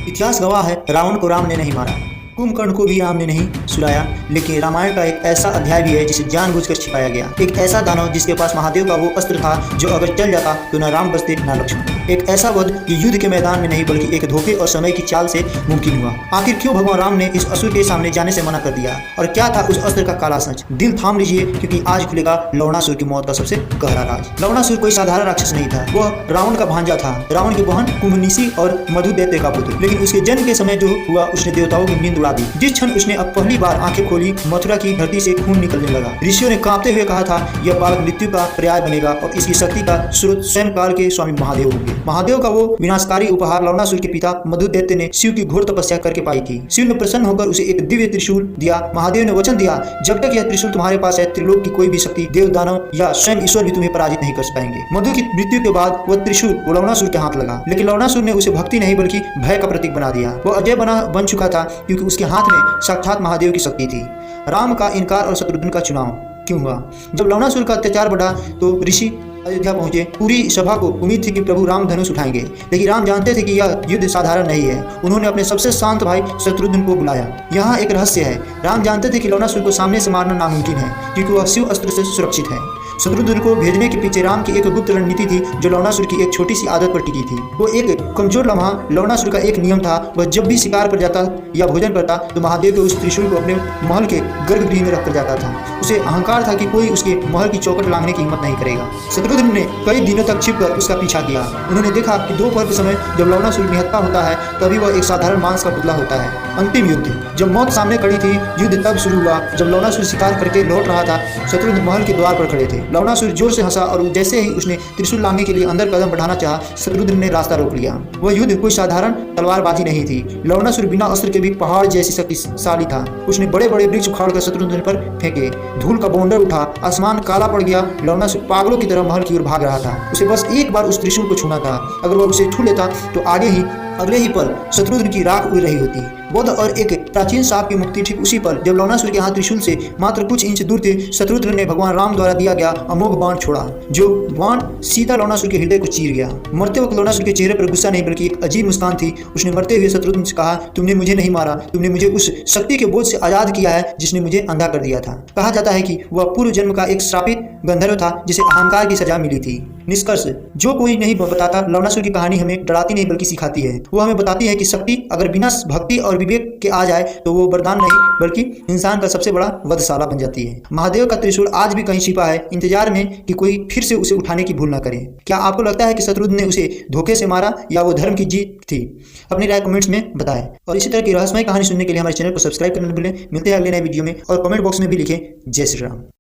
इतिहास गवाह है, रावण को राम ने नहीं मारा, कुंभकर्ण को भी राम ने नहीं सुलाया, लेकिन रामायण का एक ऐसा अध्याय भी है जिसे जानबूझकर छिपाया गया। एक ऐसा दानव जिसके पास महादेव का वो अस्त्र था जो अगर चल जाता तो न राम बचते न लक्ष्मण। एक ऐसा वध कि युद्ध के मैदान में नहीं बल्कि एक धोखे और समय की चाल से मुमकिन हुआ। आखिर क्यों भगवान राम ने इस असुर के सामने जाने से मना कर दिया और क्या था उस अस्त्र का काला सच? दिल थाम लीजिए क्योंकि आज खुलेगा लवणासुर की मौत का सबसे गहरा राज। लवणासुर कोई साधारण राक्षस नहीं था, वह रावण का भांजा था, रावण की बहन कुंभनीसी और मधु दैत्य का पुत्र। लेकिन उसके जन्म के समय जो हुआ उसने देवताओं की नींद उड़ा दी। जिस क्षण उसने अब पहली बार आंखें खोली, मथुरा की धरती से खून निकलने लगा। ऋषियों ने कांपते हुए कहा था यह बालक मृत्यु का पर्याय बनेगा और इसकी शक्ति का स्रोत स्वयं काल के स्वामी महादेव होंगे। महादेव का वो विनाशकारी उपहार लवणासुर के पिता मधु दैत्य ने शिव की घोर तपस्या करके पाई थी। शिव ने प्रसन्न होकर उसे एक दिव्य त्रिशूल दिया। महादेव ने वचन दिया जब तक यह त्रिशूल तुम्हारे पास है त्रिलोक की कोई भी शक्ति, देव दानव या स्वयं ईश्वर भी तुम्हें पराजित नहीं कर पाएंगे। मधु की मृत्यु के बाद वह त्रिशूल लवणासुर के हाथ लगा, लेकिन लवणासुर ने उसे भक्ति नहीं बल्कि भय का प्रतीक बना दिया। वह अजय बन चुका था क्योंकि उसके हाथ में साक्षात महादेव की शक्ति थी। राम का इनकार और शत्रुघ्न का चुनाव क्यों हुआ? जब लवणासुर का अत्याचार बढ़ा तो ऋषि अयोध्या पहुंचे। पूरी सभा को उम्मीद थी कि प्रभु राम धनुष उठाएंगे, लेकिन राम जानते थे कि यह युद्ध साधारण नहीं है। उन्होंने अपने सबसे शांत भाई शत्रुघ्न को बुलाया। यहाँ एक रहस्य है, राम जानते थे कि लवणासुर को सामने से मारना नामुमकिन है क्योंकि वह शिव अस्त्र से सुरक्षित है। शत्रुघ्न को भेजने के पीछे राम की एक गुप्त रणनीति थी जो लवणासुर की एक छोटी सी आदत पर टिकी थी। वो एक कमजोर लम्हा। लवणासुर का एक नियम था, वह जब भी शिकार पर जाता या भोजन करता तो महादेव के उस त्रिशूल को अपने महल के गर्भगृह में रखकर जाता था। उसे अहंकार था कि कोई उसके महल की चौखट लांघने की हिम्मत नहीं करेगा। शत्रुघ्न ने कई दिनों तक छिपकर उसका पीछा किया। उन्होंने देखा कि दोपहर के समय जब लवणासुर निहत्था होता है तभी वह एक साधारण मांस का पुतला होता है। अंतिम युद्ध जब मौत सामने खड़ी थी, युद्ध तब शुरू हुआ जब लवणासुर शिकार करके लौट रहा था। शत्रुघ्न महल के द्वार पर खड़े थे। लवणासुर जोर से हंसा और जैसे ही उसने त्रिशूल लांघने के लिए अंदर कदम बढ़ाना चाहा, शत्रुघ्न ने रास्ता रोक लिया। वह युद्ध कोई साधारण तलवारबाजी नहीं थी। लवणासुर बिना अस्त्र के भी पहाड़ जैसी शक्तिशाली था। उसने बड़े बड़े वृक्ष उखाड़कर शत्रुघ्न पर फेंके। धूल का बौंडर उठा, आसमान काला पड़ गया। लवणासुर पागलों की तरह महल की ओर भाग रहा था। उसे बस एक बार उस त्रिशूल को छूना था। अगर वह उसे छू लेता तो अगले ही पल शत्रुघ्न की राख उड़ रही होती। बुद्ध और एक प्राचीन सांप की मुक्ति ठीक उसी पल जब लवणासुर के हाथ त्रिशूल से मात्र कुछ इंच दूर थे। शत्रुघ्न ने भगवान राम द्वारा दिया गया अमोघ बाण छोड़ा, जो बाण सीधा लवणासुर के हृदय को चीर गया। मरते वक्त लवणासुर के चेहरे पर गुस्सा नहीं बल्कि एक अजीब मुस्कान थी। उसने मरते हुए शत्रुघ्न से कहा, तुमने मुझे नहीं मारा, तुमने मुझे उस शक्ति के बोझ से आजाद किया है जिसने मुझे अंधा कर दिया था। कहा जाता है कि वह पूर्व जन्म का एक श्रापित गंधर्व था जिसे अहंकार की सजा मिली थी। निष्कर्ष, जो कोई नहीं बताता, लवणासुर की कहानी हमें डराती नहीं बल्कि सिखाती है। वो हमें बताती है कि शक्ति अगर बिना भक्ति और विवेक के आ जाए तो वो वरदान नहीं बल्कि इंसान का सबसे बड़ा वधशाला बन जाती है। महादेव का त्रिशूल आज भी कहीं छिपा है, इंतजार में कि कोई फिर से उसे उठाने की भूल ना करे। क्या आपको लगता है कि शत्रुघ्न ने उसे धोखे से मारा या वो धर्म की जीत थी? अपनी राय कमेंट्स में बताएं और इसी तरह की रहस्यमय कहानी सुनने के लिए हमारे चैनल को सब्सक्राइब करना न भूलें। मिलते हैं अगले नए वीडियो में और कमेंट बॉक्स में भी लिखें जय श्री राम।